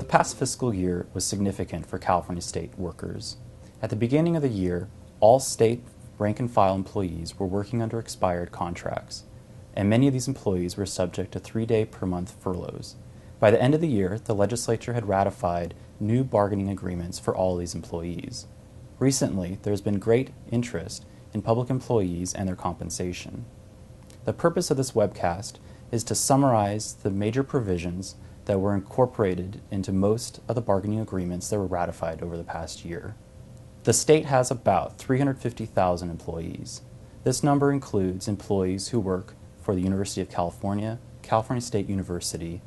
past fiscal year was significant for California state workers. At the beginning of the year, all state rank-and-file employees were working under expired contracts, and many of these employees were subject to 3-day-per-month furloughs. By the end of the year, the legislature had ratified new bargaining agreements for all these employees. Recently, there has been great interest in public employees and their compensation. The purpose of this webcast is to summarize the major provisions that were incorporated into most of the bargaining agreements that were ratified over the past year. The state has about 350,000 employees. This number includes employees who work for the University of California, California State University,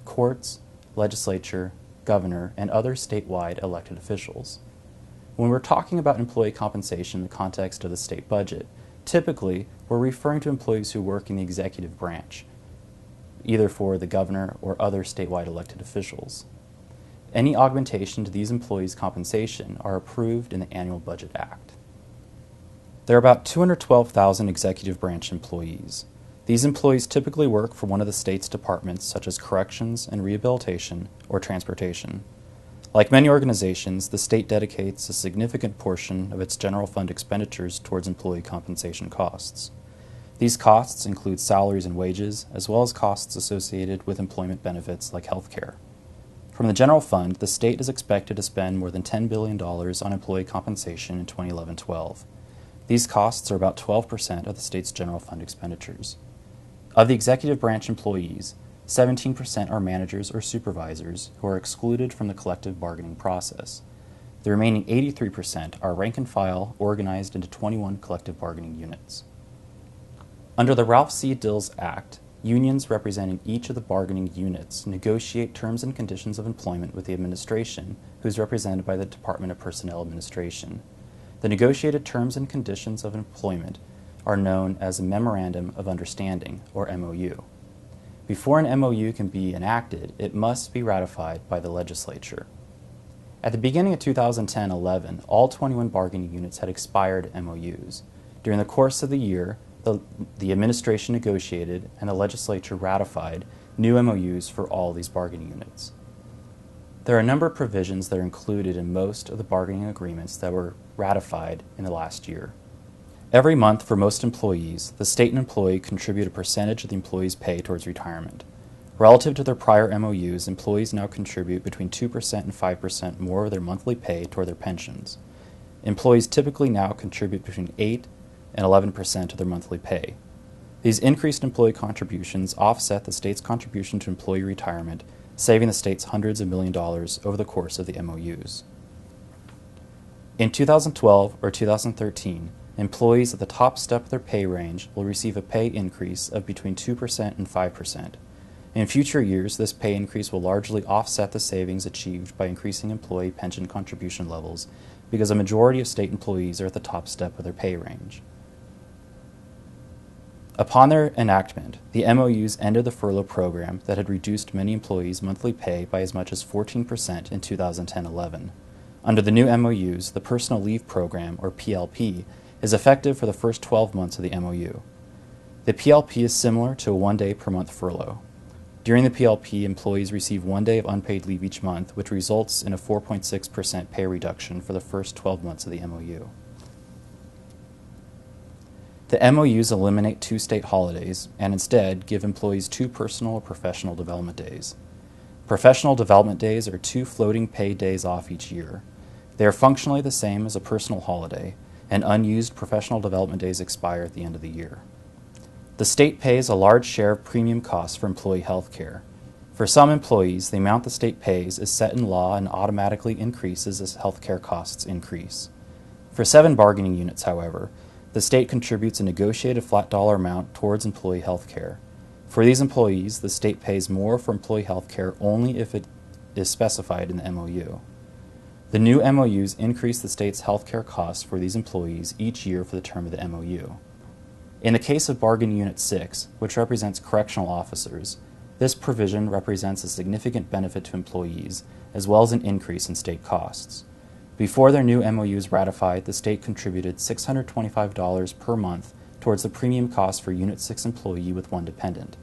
courts, legislature, governor, and other statewide elected officials. When we're talking about employee compensation in the context of the state budget, typically we're referring to employees who work in the executive branch, either for the governor or other statewide elected officials. Any augmentation to these employees' compensation are approved in the Annual Budget Act. There are about 212,000 executive branch employees. These employees typically work for one of the state's departments such as corrections and rehabilitation or transportation. Like many organizations, the state dedicates a significant portion of its general fund expenditures towards employee compensation costs. These costs include salaries and wages, as well as costs associated with employment benefits like health care. From the general fund, the state is expected to spend more than $10 billion on employee compensation in 2011-12. These costs are about 12% of the state's general fund expenditures. Of the executive branch employees, 17% are managers or supervisors who are excluded from the collective bargaining process. The remaining 83% are rank-and-file organized into 21 collective bargaining units. Under the Ralph C. Dills Act, unions representing each of the bargaining units negotiate terms and conditions of employment with the administration, who is represented by the Department of Personnel Administration. The negotiated terms and conditions of employment are known as a Memorandum of Understanding, or MOU. Before an MOU can be enacted, it must be ratified by the legislature. At the beginning of 2010-11, all 21 bargaining units had expired MOUs. During the course of the year, the administration negotiated and the legislature ratified new MOUs for all these bargaining units. There are a number of provisions that are included in most of the bargaining agreements that were ratified in the last year. Every month for most employees, the state and employee contribute a percentage of the employee's pay towards retirement. Relative to their prior MOUs, employees now contribute between 2% and 5% more of their monthly pay toward their pensions. Employees typically now contribute between 8 and 11% of their monthly pay. These increased employee contributions offset the state's contribution to employee retirement, saving the states hundreds of millions of dollars over the course of the MOUs. In 2012 or 2013, employees at the top step of their pay range will receive a pay increase of between 2% and 5%. In future years, this pay increase will largely offset the savings achieved by increasing employee pension contribution levels because a majority of state employees are at the top step of their pay range. Upon their enactment, the MOUs ended the furlough program that had reduced many employees' monthly pay by as much as 14% in 2010-11. Under the new MOUs, the Personal Leave Program, or PLP, is effective for the first 12 months of the MOU. The PLP is similar to a 1-day-per-month furlough. During the PLP, employees receive 1 day of unpaid leave each month, which results in a 4.6% pay reduction for the first 12 months of the MOU. The MOUs eliminate 2 state holidays and instead give employees 2 personal or professional development days. Professional development days are 2 floating paid days off each year. They are functionally the same as a personal holiday, and unused professional development days expire at the end of the year. The state pays a large share of premium costs for employee health care. For some employees, the amount the state pays is set in law and automatically increases as health care costs increase. For 7 bargaining units, however, the state contributes a negotiated flat dollar amount towards employee health care. For these employees, the state pays more for employee health care only if it is specified in the MOU. The new MOUs increase the state's health care costs for these employees each year for the term of the MOU. In the case of Bargaining Unit 6, which represents correctional officers, this provision represents a significant benefit to employees, as well as an increase in state costs. Before their new MOUs ratified, the state contributed $625 per month towards the premium cost for Unit 6 employee with 1 dependent.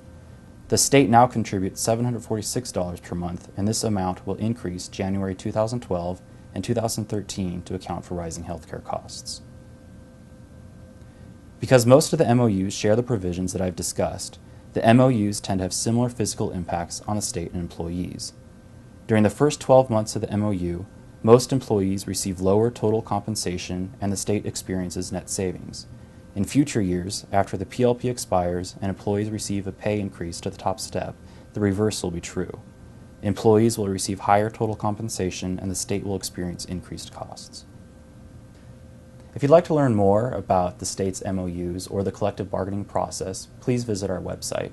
The state now contributes $746 per month, and this amount will increase January 2012 and 2013 to account for rising healthcare costs. Because most of the MOUs share the provisions that I've discussed, the MOUs tend to have similar fiscal impacts on the state and employees. During the first 12 months of the MOU, most employees receive lower total compensation and the state experiences net savings. In future years, after the PLP expires and employees receive a pay increase to the top step, the reverse will be true. Employees will receive higher total compensation and the state will experience increased costs. If you'd like to learn more about the state's MOUs or the collective bargaining process, please visit our website.